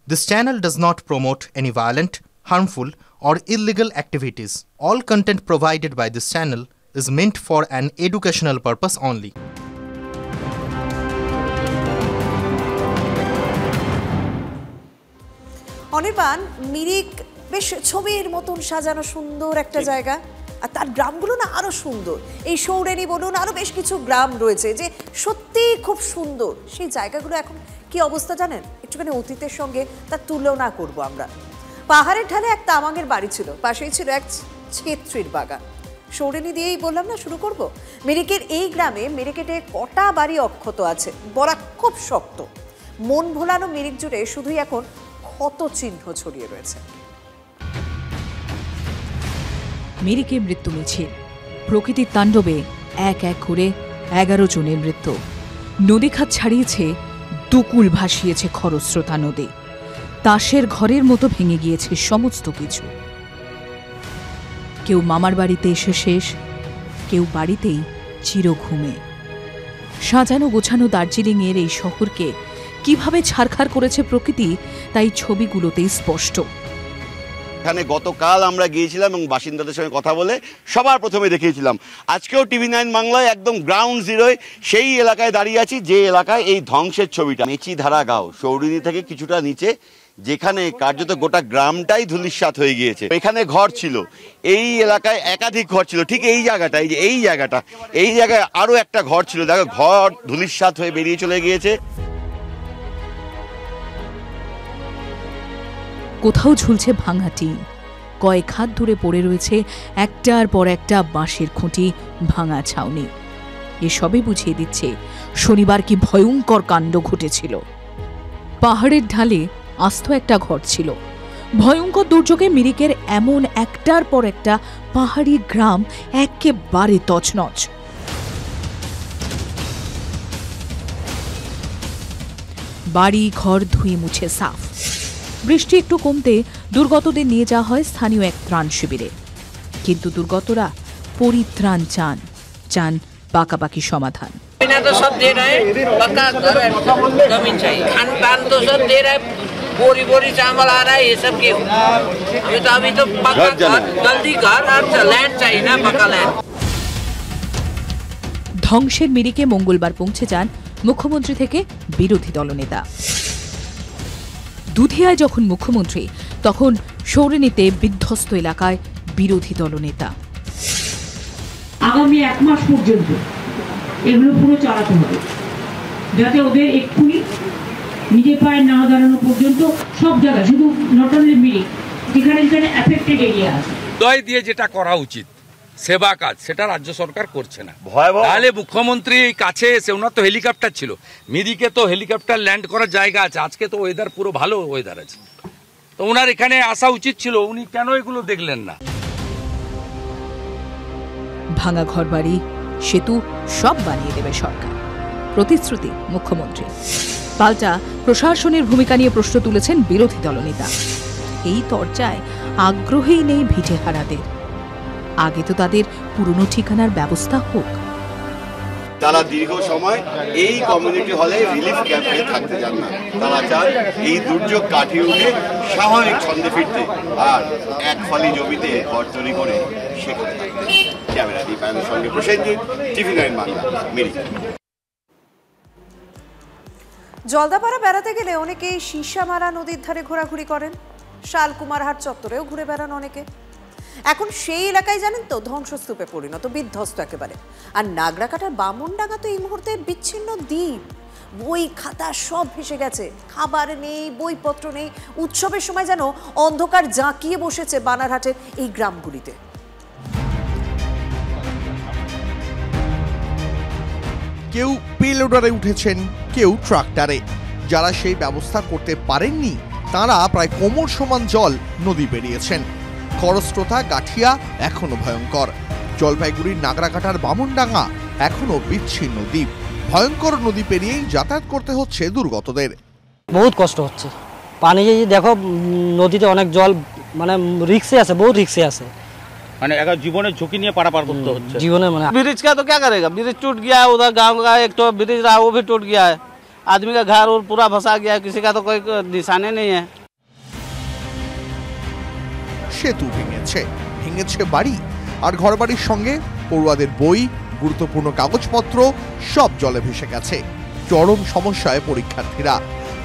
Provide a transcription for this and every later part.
This channel does not promote any violent, harmful, or illegal activities. All content provided by this channel is meant for an educational purpose only. Anirban, Mirik বেশ ছবির মতন সাজানো সুন্দর একটা জায়গা, আর তার গ্রামগুলো না আরো সুন্দর। এই সৌরেনি বলুন, আরো বেশ কিছু গ্রাম রয়েছে যে সত্যি খুব সুন্দর। সেই জায়গাগুলো এখন কি অবস্থা জানেন? একটুখানি অতীতের সঙ্গে তার তুলনা করব আমরা। পাহাড়ের ঢালে এক তামাঙের বাড়ি ছিল, পাশেই ছিল এক ছেত্রীর বাগান। সৌরেনি দিয়েই বললাম না শুরু করব। মিরিকের এই গ্রামে মেরেকেটে কটা বাড়ি অক্ষত আছে, বলা খুব শক্ত। মন ভোলানো মিরিক জুড়ে শুধুই এখন ক্ষত চিহ্ন ছড়িয়ে রয়েছে। মিরিকে মৃত্যু মিছিল, প্রকৃতির তাণ্ডবে এক এক করে 11 জনের মৃত্যু। নদীখাত ছাড়িয়েছে, দুকুল ভাসিয়েছে খরস্রোতা নদী। তাসের ঘরের মতো ভেঙে গিয়েছে সমস্ত কিছু। কেউ মামার বাড়িতে এসে শেষ, কেউ বাড়িতেই চিরঘুমে। সাজানো গোছানো দার্জিলিংয়ের এই শহরকে কিভাবে ছারখার করেছে প্রকৃতি, তাই ছবিগুলোতেই স্পষ্ট। এখানে গতকাল আমরা গিয়েছিলাম এবং বাসিন্দাদের সঙ্গে কথা বলে সবার প্রথমে দেখিয়েছিলাম। আজকেও TV9 বাংলায় একদম গ্রাউন্ড জিরোয় সেই এলাকায় দাঁড়িয়ে আছি, যে এলাকায় এই ধ্বংসের ছবিটা। মেচিধারা গাঁও, সৌরিনী থেকে কিছুটা নিচে, যেখানে কার্যত গোটা গ্রামটাই ধূলিসাৎ হয়ে গিয়েছে। এখানে ঘর ছিল, এই এলাকায় একাধিক ঘর ছিল, ঠিক এই জায়গাটা, এই জায়গায় আরো একটা ঘর ছিল। দেখো, ঘর ধূলিসাৎ হয়ে বেরিয়ে চলে গিয়েছে। কোথাও ঝুলছে ভাঙা টিন, কয়েক হাত ধরে পড়ে রয়েছে একটার পর একটা বাঁশের খুঁটি, ভাঙা ছাউনি। এসবই বুঝিয়ে দিচ্ছে শনিবার কি ভয়ঙ্কর কাণ্ড ঘটেছিল। পাহাড়ের ঢালে আস্ত একটা ঘর ছিল। ভয়ঙ্কর দুর্যোগে মিরিকের এমন একটার পর একটা পাহাড়ি গ্রাম একেবারে তছনছ। বাড়ি ঘর ধুয়ে মুছে সাফ। বৃষ্টি একটু কমতে দুর্গতদের নিয়ে যাওয়া হয় স্থানীয় এক ত্রাণ শিবিরে। কিন্তু দুর্গতরা পরিত্রাণ চান পাকাপাকি সমাধান। ধ্বংসের মিরিকে মঙ্গলবার পৌঁছে যান মুখ্যমন্ত্রী থেকে বিরোধী দলনেতা। দুধিয়ায় যখন মুখ্যমন্ত্রী, তখন সৌরেনীতে বিধ্বস্ত এলাকায় বিরোধী দলনেতা। আগামী 1 মাস পর্যন্ত এগুলো পুরো চালাতে হবে, যাতে ওদের এক্ষুনি নিজের পায়ে না দাঁড়ানো পর্যন্ত সব জায়গায়, শুধু নট অনলি মিরিক, যেখানে যেখানে অ্যাফেক্টেড এরিয়া আছে, দয় দিয়ে যেটা করা উচিত সেবা কাজ, সেটা রাজ্য সরকার করছে না। তাহলে মুখ্যমন্ত্রী কাছে এসে, ওনার তো হেলিকপ্টার ছিল, মিরিকে তো হেলিকপ্টার ল্যান্ড করার জায়গা আছে, আজকে তো ওয়েদার পুরো ভালো ওয়েদার আছে, তো ওনার এখানে আসা উচিত ছিল। উনি কেন এগুলো দেখলেন না? ভাঙা ঘরবাড়ি, সেতু সব বানিয়ে দেবে সরকার, প্রতিশ্রুতি মুখ্যমন্ত্রী। পাল্টা প্রশাসনের ভূমিকা নিয়ে প্রশ্ন তুলেছেন বিরোধী দলনেতা। এই চর্চায় আগ্রহী নেই ভিটেহারাদের। আগে তো তাদের পুরনো ঠিকানার ব্যবস্থা হোক। তারা দীর্ঘ সময় এই কমিউনিটি হলে রিলিফ ক্যাম্পে থাকতে চান না। তারা চান এই দুর্যোগ কাটিয়ে উঠে স্বাভাবিক ছন্দে ফিরতে, আর এক ফালি জমিতে ঘর তৈরি করে সেখানে থাকতে। ক্যামেরা দীপায়নের সঙ্গে প্রসেনজিৎ, TV9 বাংলা, মিরিক। জলদাপাড়া বেড়াতে গেলে অনেকেই সীসামারা নদীর ধারে ঘোরাঘুরি করেন, শালকুমারহাট চত্বরেও ঘুরে বেড়ান অনেকে। এখন সেই এলাকায় জানেন তো ধ্বংসস্তূপে পরিণত, বিধ্বস্ত একেবারে। আর নাগরাকাটার বামনডাঙ্গা তো এই মুহূর্তে বিচ্ছিন্ন দ্বীপ। বই খাতা সব ভেসে গেছে, খাবার নেই, বইপত্র নেই। উৎসবের সময় যেন অন্ধকার জাঁকিয়ে বসেছে বানারহাটের এই গ্রামগুলিতে। কেউ পেলোডারে উঠেছেন, কেউ ট্রাক্টরে। যারা সেই ব্যবস্থা করতে পারেননি, তারা প্রায় কোমর সমান জল নদী পেরিয়েছেন। খরস্রোতা গাঠিয়া এখনো ভয়ঙ্কর। জলপাইগুড়ির নাগরাকাটার বামনডাঙ্গা এখনো বিচ্ছিন্ন দ্বীপ। ভয়ঙ্কর নদী পেরিয়েই যাতায়াত করতে হচ্ছে দুর্গতদের। বহুত কষ্ট হচ্ছে। পানি দেখো, নদীতে অনেক জল, মানে রিক্সে আছে, বহুত রিক্সে আছে। মানে अगर जीवन झुकी नहीं पारा पार करते होते जीवन में ब्रिज का तो क्या करेगा, ब्रिज टूट गया है, उधर गांव का एक तो ब्रिज रहा वो भी टूट गया है, आदमी का घर और पूरा फंसा गया, किसी का तो कोई निशाने नहीं है। সেতু ভেঙেছে বাড়ি, আর ঘরবাড়ির সঙ্গে পড়ুয়াদের বই, গুরুত্বপূর্ণ কাগজপত্র সব জলে ভেসে গেছে। চরম সমস্যায় পরীক্ষার্থীরা।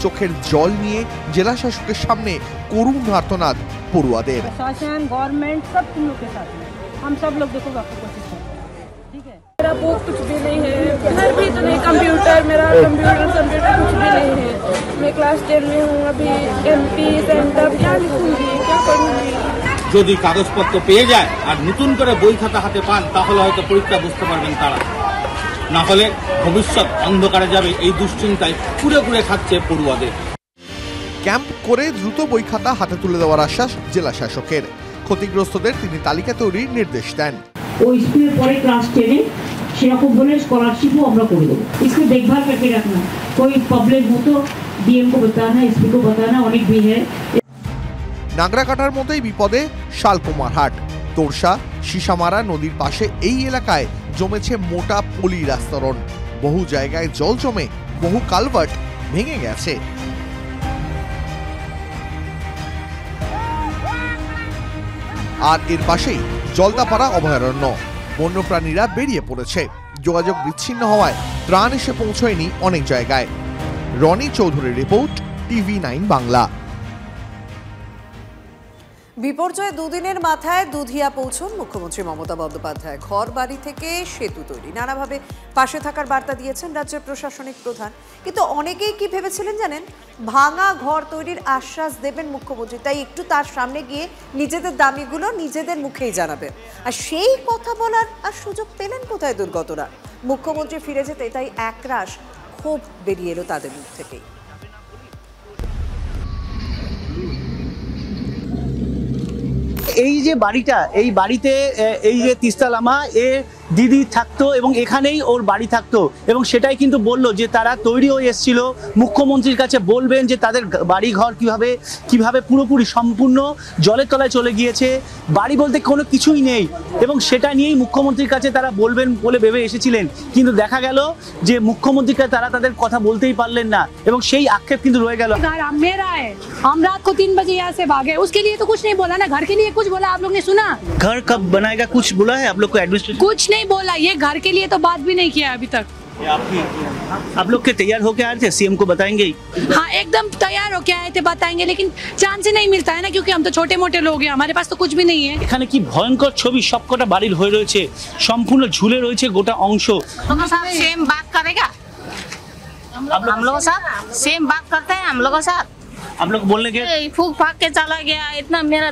চোখের জল নিয়ে জেলা শাসকের সামনে করুণ আর্তনাদ পড়ুয়াদের। प्रशासन, गवर्नमेंट सब तुम लोग के साथ है, हम सब लोग देखो आपको कोशिश कर रहे हैं, ठीक है। मेरा बुक कुछ भी नहीं है, घर भी तो नहीं, कंप्यूटर कुछ भी नहीं है। मैं क्लास 10 में हूँ अभी, एमपी सेंटर क्या लिखूंगी, क्या पढ़ूंगी। যদি কাগজপত্র পেয়ে যায় আর নতুন করে বই খাতা হাতে পান তাহলে হয়তো পরীক্ষা বুঝতে পারবেন তারা, না হলে ভবিষ্যৎ অন্ধকারে যাবে, এই দুশ্চিন্তায় কুড়ে কুড়ে খাচ্ছে পড়ুয়াদের। ক্যাম্প করে দ্রুত বই খাতা হাতে তুলে দেওয়ার আশ্বাস জেলা শাসকের। ক্ষতিগ্রস্তদের তিনি তালিকা তৈরির নির্দেশ দেন। ওই স্কুলের পরে ক্লাস 10 সেরকম বলে স্কলারशिपও আমরা করে দেবো। इसको देखभाल करके रखना, कोई प्रॉब्लम हो तो डीएम को बताना, एसपी को बताना, অনেক भी है। নাগরাকাটার মতোই বিপদে শালকুমারহাট। তোরসা শিশামারা নদীর পাশে এই এলাকায় জমেছে মোটা পলি রাস্তারণ। বহু জায়গায় জল জমে বহু কালভার্ট ভেঙে গেছে। আর এর পাশেই জলদাপাড়া অভয়ারণ্য। বন্যপ্রাণীরা বেরিয়ে পড়েছে। যোগাযোগ বিচ্ছিন্ন হওয়ায় ত্রাণ এসে পৌঁছয়নি অনেক জায়গায়। রনি চৌধুরীর রিপোর্ট, TV9 বাংলা। বিপর্যয়ে দুদিনের মাথায় দুধিয়া পৌঁছন মুখ্যমন্ত্রী মমতা বন্দ্যোপাধ্যায়। ঘর বাড়ি থেকে সেতু তৈরি, নানাভাবে পাশে থাকার বার্তা দিয়েছেন রাজ্যের প্রশাসনিক প্রধান। কিন্তু অনেকেই কি ভেবেছিলেন জানেন, ভাঙা ঘর তৈরির আশ্বাস দেবেন মুখ্যমন্ত্রী, তাই একটু তার সামনে গিয়ে নিজেদের দাবিগুলো নিজেদের মুখেই জানাবেন। আর সেই কথা বলার আর সুযোগ পেলেন কোথায় দুর্গতরা? মুখ্যমন্ত্রী ফিরে যেতে তাই একরাশ ক্ষোভ বেরিয়ে এলো তাদের মুখ থেকেই। এই যে বাড়িটা, এই বাড়িতে এই যে তিস্তালামা এ দিদি থাকতো এবং এখানেই ওর বাড়ি থাকতো, এবং সেটাই কিন্তু বললো যে তারা তৈরি হয়ে এসেছিল মুখ্যমন্ত্রীর কাছে বলবেন যে তাদের বাড়ি ঘর কিভাবে পুরোপুরি সম্পূর্ণ জলের তলায় চলে গিয়েছে, বাড়ি বলতে কোনো কিছুই নেই, এবং সেটা নিয়েই মুখ্যমন্ত্রীর কাছে তারা বলবেন বলে ভেবে এসেছিলেন। কিন্তু দেখা গেল যে মুখ্যমন্ত্রীকে তারা তাদের কথা বলতেই পারলেন না, এবং সেই আক্ষেপ কিন্তু রয়ে গেল। हम रात को 3 बजे यहाँ से भागे, उसके लिए तो कुछ नहीं बोला ना, घर के लिए कुछ बोला आप लोग ने सुना? घर कब बनाएगा कुछ बोला है आप लोग को? एडमिनिस्ट्रेशन कुछ नहीं बोला, ये घर के लिए तो बात भी नहीं किया अभी तक। आप लोग के तैयार होके आए थे, सीएम को बताएंगे? हाँ एकदम तैयार होके आए थे, बताएंगे, लेकिन चांस ही नहीं मिलता है ना, क्योंकि हम तो छोटे मोटे लोग हैं, हमारे पास तो कुछ भी नहीं है। এখানে কি ভয়ঙ্কর ছবি, সবকটা বাড়ির হয়ে রয়েছে, সম্পূর্ণ ঝুলে রয়েছে গোটা অংশ। सेम बात करेगा, हम लोग साथ सेम बात करते हैं, हम लोग साथ आप लोग बोलने के फूक फाक के चला गया, इतना मेरा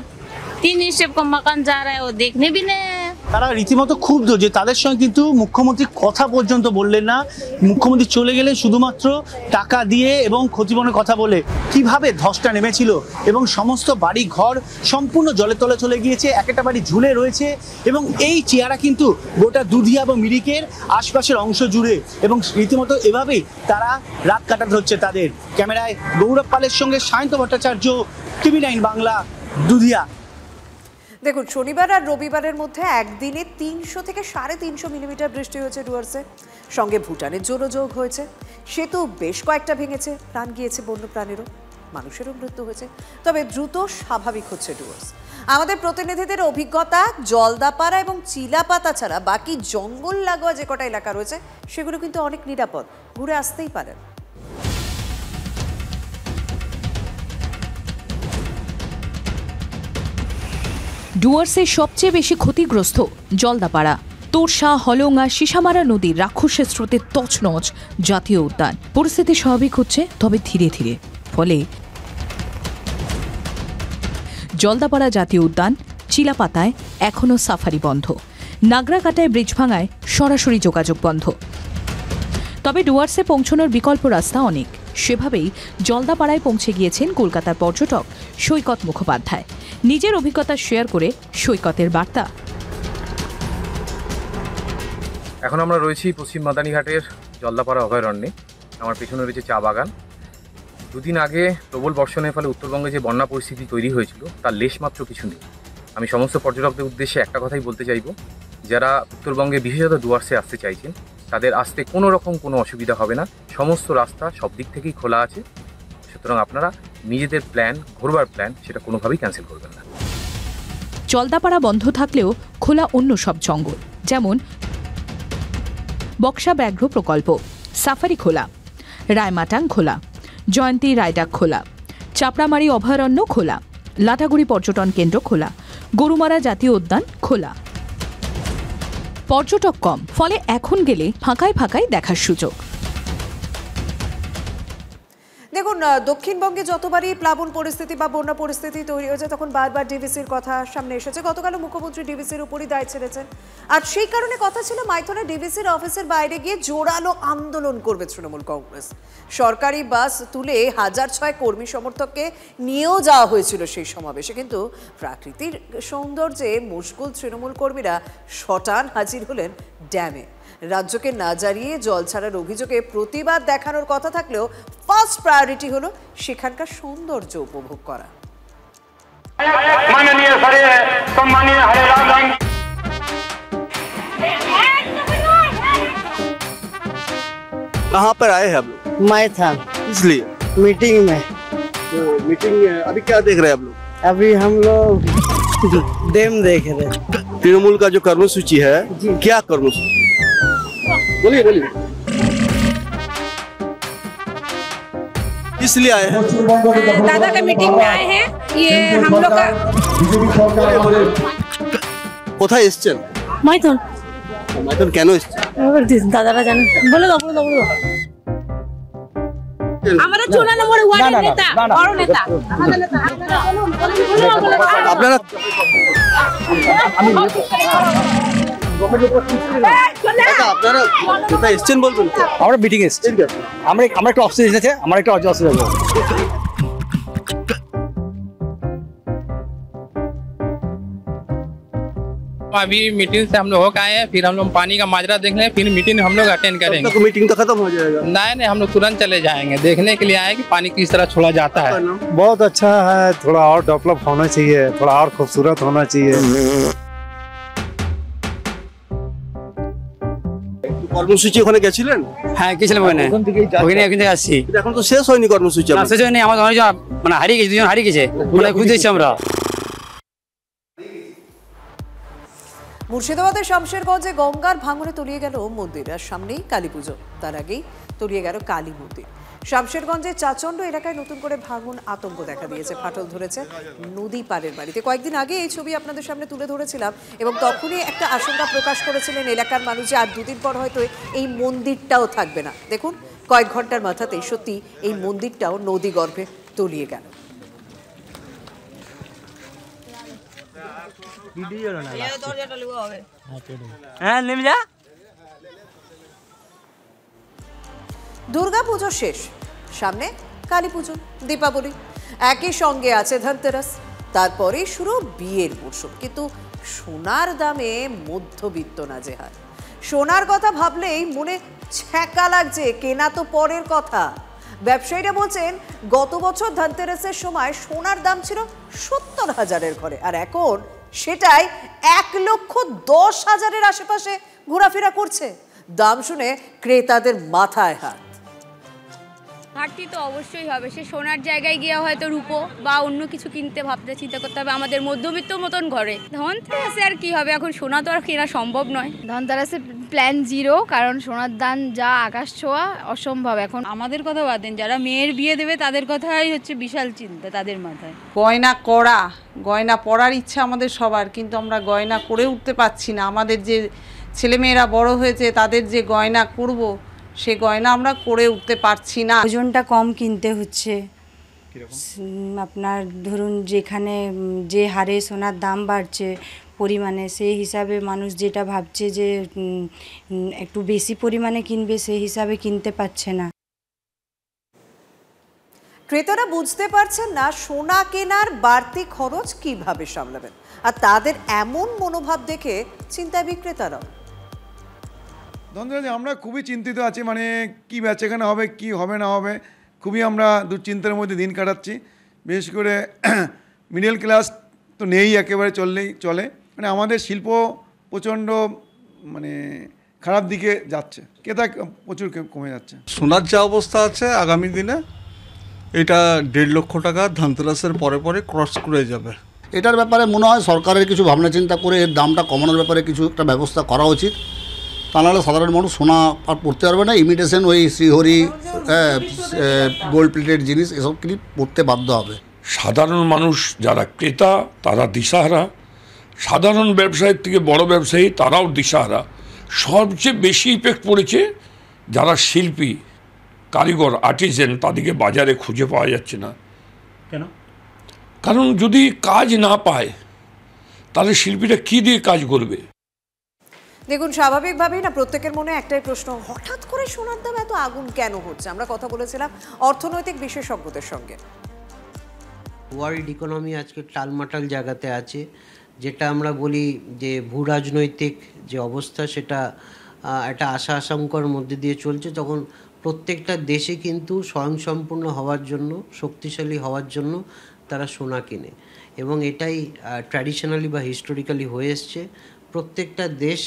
3 स्टेप का मकान जा रहा है, वो देखने भी नहीं। তারা রীতিমতো ক্ষুব্ধ যে তাদের সঙ্গে কিন্তু মুখ্যমন্ত্রী কথা পর্যন্ত বললেন না। মুখ্যমন্ত্রী চলে গেলে শুধুমাত্র টাকা দিয়ে এবং ক্ষতিপূরণের কথা বলে। কিভাবে ধসটা নেমেছিল এবং সমস্ত বাড়ি ঘর সম্পূর্ণ জলের তলে চলে গিয়েছে, একটা বাড়ি ঝুলে রয়েছে, এবং এই চেহারা কিন্তু গোটা দুধিয়া এবং মিরিকের আশপাশের অংশ জুড়ে, এবং রীতিমতো এভাবেই তারা রাত কাটাতে হচ্ছে তাদের। ক্যামেরায় গৌরব পালের সঙ্গে সায়ন্ত ভট্টাচার্য, TV9 বাংলা, দুধিয়া। দেখুন, শনিবার আর রবিবারের মধ্যে একদিনে 300 থেকে 350 মিলিমিটার বৃষ্টি হয়েছে ডুয়ার্সে। সঙ্গে ভুটানের জোরও যোগ হয়েছে। সেতু বেশ কয়েকটা ভেঙেছে, প্রাণ গিয়েছে বন্যপ্রাণীরও, মানুষেরও মৃত্যু হয়েছে। তবে দ্রুত স্বাভাবিক হচ্ছে ডুয়ার্স। আমাদের প্রতিনিধিদের অভিজ্ঞতা, জলদাপাড়া এবং চিলাপাতা ছাড়া বাকি জঙ্গল লাগোয়া যে কটা এলাকা রয়েছে সেগুলো কিন্তু অনেক নিরাপদ, ঘুরে আসতেই পারেন। ডুয়ার্সের সবচেয়ে বেশি ক্ষতিগ্রস্ত জলদাপাড়া। তোরসা, হলংয়া, শিশামারা নদীর রাক্ষসের স্রোতে তছনছ জাতীয় উদ্যান। পরিস্থিতি স্বাভাবিক হচ্ছে, তবে ধীরে ধীরে। ফলে জলদাপাড়া জাতীয় উদ্যান, চিলাপাতায় এখনও সাফারি বন্ধ। নাগরাকাটায় ব্রিজ ভাঙায় সরাসরি যোগাযোগ বন্ধ। তবে ডুয়ার্সে পৌঁছানোর বিকল্প রাস্তা অনেক। সেভাবেই জলদাপাড়ায় পৌঁছে গিয়েছেন কলকাতার পর্যটক সৈকত মুখোপাধ্যায়। নিজের অভিজ্ঞতা শেয়ার করে সৈকতের বার্তা। এখন আমরা রয়েছি পশ্চিম মাদানীঘাটের জলদাপাড়া অভয়ারণ্যে। আমার পেছনে রয়েছে চা বাগান। দুদিন আগে প্রবল বর্ষণের ফলে উত্তরবঙ্গে যে বন্যা পরিস্থিতি তৈরি হয়েছিল তার লেশমাত্র কিছু নেই। আমি সমস্ত পর্যটকদের উদ্দেশ্যে একটা কথাই বলতে চাইব, যারা উত্তরবঙ্গে বিশেষত ডুয়ার্সে আসতে চাইছেন তাদের আসতে কোনো রকম কোনো অসুবিধা হবে না। সমস্ত রাস্তা সব দিক থেকেই খোলা আছে, সুতরাং আপনারা নিজেদের প্ল্যান, ঘোরবার প্ল্যান, সেটা কোনোভাবেই ক্যান্সেল করবেন না। জলদাপাড়া বন্ধ থাকলেও খোলা অন্য সব জঙ্গল, যেমন বক্সা ব্যাঘ্র প্রকল্প, সাফারি খোলা, রায়মাটাং খোলা, জয়ন্তী রায়ডাক খোলা, চাপড়ামারি অভয়ারণ্য খোলা, লাটাগুড়ি পর্যটন কেন্দ্র খোলা, গরুমারা জাতীয় উদ্যান খোলা। পর্যটক কম, ফলে এখন গেলে ফাঁকায় ফাঁকায় দেখার সুযোগ। দেখুন, দক্ষিণবঙ্গে যতবারই প্লাবন পরিস্থিতি বা বন্যা পরিস্থিতি তৈরি হয়েছে তখন বারবার ডিভিসির কথা সামনে এসেছে। গতকালও মুখ্যমন্ত্রী ডিভিসির উপরই দায় ছেড়েছেন, আর সেই কারণে কথা ছিল মাইথনে ডিভিসির অফিসের বাইরে গিয়ে জোরালো আন্দোলন করবে তৃণমূল কংগ্রেস। সরকারি বাস তুলে 1006 কর্মী সমর্থককে নিয়েও যাওয়া হয়েছিল সেই সমাবেশে, কিন্তু প্রাকৃতিক সৌন্দর্যে মশগুল তৃণমূল কর্মীরা শটান হাজির হলেন ড্যামে। রাজ্যকে না জারিয়ে জল ছাড়ার অভিযোগে প্রতিবাদ দেখানোর কথা থাকলেও ফার্স্ট প্রায়োরিটি হলো সেখানকার সৌন্দর্য উপভোগ করা। कहाँ पर आए हैं आप लोग? मैथन। इसलिए मीटिंग में। तो मीटिंग अभी क्या देख रहे हैं आप लोग? अभी हम लोग डैम देख रहे हैं। तृणमूल का जो कर्मसूची है, क्या कर्मसूची? बोलिए बोलिए। इसलिए आए हैं? दादा का मीटिंग में आए हैं। ये हम लोग का কোথায় এসেছেন? मैथन। মাইথন কেন এসেছেন? দাদারা জানেন, বলে দাও বলে দাও বলে দাও। हमारा 14 नंबर वार्ड नेता, बड़ नेता, আমাদের নেতা। আপনারা আপনারা কোথায় এসেছেন বলবেন? আমরা মিটিং এসেছি, আমরা একটা অফিসে এসেছে, আমার একটা অফিসে যাবো। अभी मीटिंग से हम लोग होकर आए हैं, फिर हम लोग पानी का माजरा देख रहे हैं, फिर मीटिंग हम लोग अटेंड करेंगे। तो मीटिंग तो खत्म हो जाएगा? नहीं, हम लोग तुरंत चले जाएंगे, देखने के लिए आए कि पानी किस तरह छोड़ा जाता है। बहुत अच्छा है, थोड़ा और डेवलप होना चाहिए, थोड़ा और खूबसूरत होना चाहिए। কর্মসূচি ওখানে গেছিলেন? হ্যাঁ গেছিলাম, ওখানে আসছি। এখন তো শেষ হয়নি কর্মসূচি। শেষ হয়নি, আমাদের অনেকজন মানে হারিয়ে গেছে, দুজন হারিয়ে গেছে, খুঁজে দিচ্ছি আমরা। মুর্শিদাবাদের শামশেরগঞ্জে গঙ্গার ভাঙনে তলিয়ে গেল মন্দির, আর সামনেই কালী পুজো, তার আগেই তলিয়ে গেল কালী মন্দির। শামশেরগঞ্জের চাচণ্ড এলাকায় নতুন করে ভাঙন আতঙ্ক দেখা দিয়েছে, ফাটল ধরেছে নদী পাড়ের বাড়িতে। কয়েকদিন আগে এই ছবি আপনাদের সামনে তুলে ধরেছিলাম এবং তখনই একটা আশঙ্কা প্রকাশ করেছিলেন এলাকার মানুষ যে আর দুদিন পর হয়তো এই মন্দিরটাও থাকবে না। দেখুন, কয়েক ঘন্টার মাথাতেই সত্যি এই মন্দিরটাও নদী গর্ভে তলিয়ে গেল। দুর্গা পুজো শেষ, সামনে কালী পুজো, দীপাবলি, একই সঙ্গে আছে ধনতেরাস, তারপরে শুরু বিয়ের মরশুম। কিন্তু সোনার দামে মধ্যবিত্ত নাজেহাল। সোনার কথা ভাবলেই মনে ছ্যাঁকা লাগছে, কেনা তো পরের কথা। ব্যবসায়ীরা বলছেন গত বছর ধনতেরাসের সময় সোনার দাম ছিল 70,000-এর ঘরে, আর এখন সেটাই 1,10,000-এর আশেপাশে ঘোরাফেরা করছে। দাম শুনে ক্রেতাদের মাথায় হাত। ঘাটতি তো অবশ্যই হবে, সে সোনার জায়গায় গিয়ে হয়তো রূপো বা অন্য কিছু কিনতে ভাবতে চিন্তা করতে হবে আমাদের মধ্যবিত্ত মতন ঘরে। ধনতেরাসে আর কি হবে, এখন সোনা তো আর কেনা সম্ভব নয়। ধনতেরাসে প্ল্যান 0, কারণ সোনার দাম যা আকাশ ছোঁয়া, অসম্ভব। এখন আমাদের কথা বাদ দেন, যারা মেয়ের বিয়ে দেবে তাদের কথাই হচ্ছে বিশাল চিন্তা তাদের মাথায়। গয়না পরার ইচ্ছা আমাদের সবার, কিন্তু আমরা গয়না করে উঠতে পারছি না। আমাদের যে ছেলেমেয়েরা বড় হয়েছে তাদের যে গয়না করব, সে গয়না আমরা করে উঠতে পারছি না। ওজনটা কম কিনতে হচ্ছে। আপনার ধরুন যেখানে যে হারে সোনার দাম বাড়ছে পরিমাণে, সেই হিসাবে মানুষ যেটা ভাবছে যে একটু বেশি পরিমাণে কিনবে, সেই হিসাবে কিনতে পারছে না। ক্রেতারা বুঝতে পারছেন না সোনা কেনার বাড়তি খরচ কিভাবে সামলাবেন, আর তাদের এমন মনোভাব দেখে চিন্তায় বিক্রেতারাও। ধন্যবাদ। আমরা খুবই চিন্তিত আছি, মানে কী বেচাকেনা হবে, কি হবে না হবে, খুবই আমরা দুশ্চিন্তার মধ্যে দিন কাটাচ্ছি। বিশেষ করে মিডল ক্লাস তো নেই, একেবারে চলে। মানে আমাদের শিল্প প্রচণ্ড মানে খারাপ দিকে যাচ্ছে, ক্রেতা প্রচুর কমে যাচ্ছে। সোনার যা অবস্থা আছে আগামী দিনে এটা 1.5 লক্ষ টাকা ধানতেরাসের পরে পরে ক্রস করে যাবে। এটার ব্যাপারে মনে হয় সরকারের কিছু ভাবনা চিন্তা করে এর দামটা কমানোর ব্যাপারে কিছু একটা ব্যবস্থা করা উচিত। তা নাহলে সাধারণ মানুষ সোনা আর পড়তে পারবে না, ইমিটেশন ওই শ্রীহরি গোল্ড প্লেটেড জিনিস এসব কিছু পড়তে বাধ্য হবে। সাধারণ মানুষ যারা ক্রেতা তারা দিশাহারা, সাধারণ ব্যবসায়ীর থেকে বড় ব্যবসায়ী তারাও দিশাহারা। সবচেয়ে বেশি ইফেক্ট পড়েছে যারা শিল্পী, কারিগর, আর্টিজেন, তাদেরকে বাজারে খুঁজে পাওয়া যাচ্ছে না। কেন? কারণ যদি কাজ না পায় তাহলে শিল্পীরা কী দিয়ে কাজ করবে? দেখুন, স্বাভাবিকভাবেই না প্রত্যেকের মনে একটাই প্রশ্ন, হঠাৎ করে সোনার দাম এত আগুন কেন হচ্ছে? আমরা কথা বলেছিলাম অর্থনৈতিক বিশেষজ্ঞদের সঙ্গে। ওয়ার্ল্ড ইকোনমি আজকে টালমাটাল জায়গাতে আছে, যেটা আমরা বলি যে ভূ রাজনৈতিক যে অবস্থা সেটা একটা আশা আশঙ্কার মধ্যে দিয়ে চলছে। তখন প্রত্যেকটা দেশে কিন্তু স্বয়ংসম্পূর্ণ হওয়ার জন্য, শক্তিশালী হওয়ার জন্য তারা সোনা কেনে, এবং এটাই ট্র্যাডিশনালি বা হিস্টোরিক্যালি হয়ে এসছে। প্রত্যেকটা দেশ,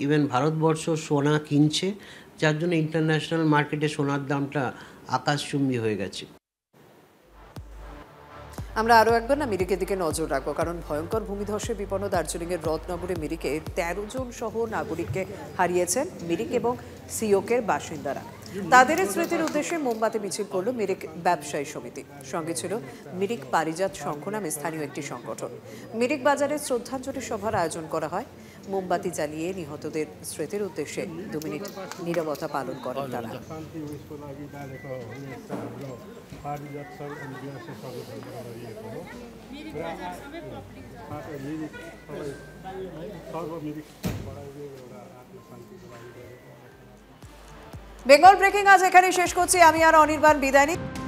ইভেন ভারতবর্ষ সোনা কিনছে, যার জন্য ইন্টারন্যাশনাল মার্কেটে সোনার দামটা আকাশচুম্বী হয়ে গেছে। আমরা আরও একবার না মিরিকের দিকে নজর রাখবো, কারণ ভয়ঙ্কর ভূমিধসে বিপন্ন দার্জিলিংয়ের রথনগরে মিরিকে 13 জন সহ নাগরিককে হারিয়েছেন মিরিক এবং সিওকের বাসিন্দারা। তাদের স্মৃতির উদ্দেশ্যে মোমবাতি মিছিল করল মিরিক ব্যবসায়ী সমিতি। সঙ্গে ছিল মিরিক পারিজাত সংঘ নামে স্থানীয় একটি সংগঠন। মিরিক বাজারে শ্রদ্ধাঞ্জলি সভার আয়োজন করা হয়। মোমবাতি জ্বালিয়ে নিহতদের স্মৃতির উদ্দেশ্যে 2 মিনিট নীরবতা পালন করেন তারা। বেঙ্গল ব্রেকিং আজ এখানেই শেষ করছি। আমি আর অনির্বাণ বিদায় নিচ্ছি।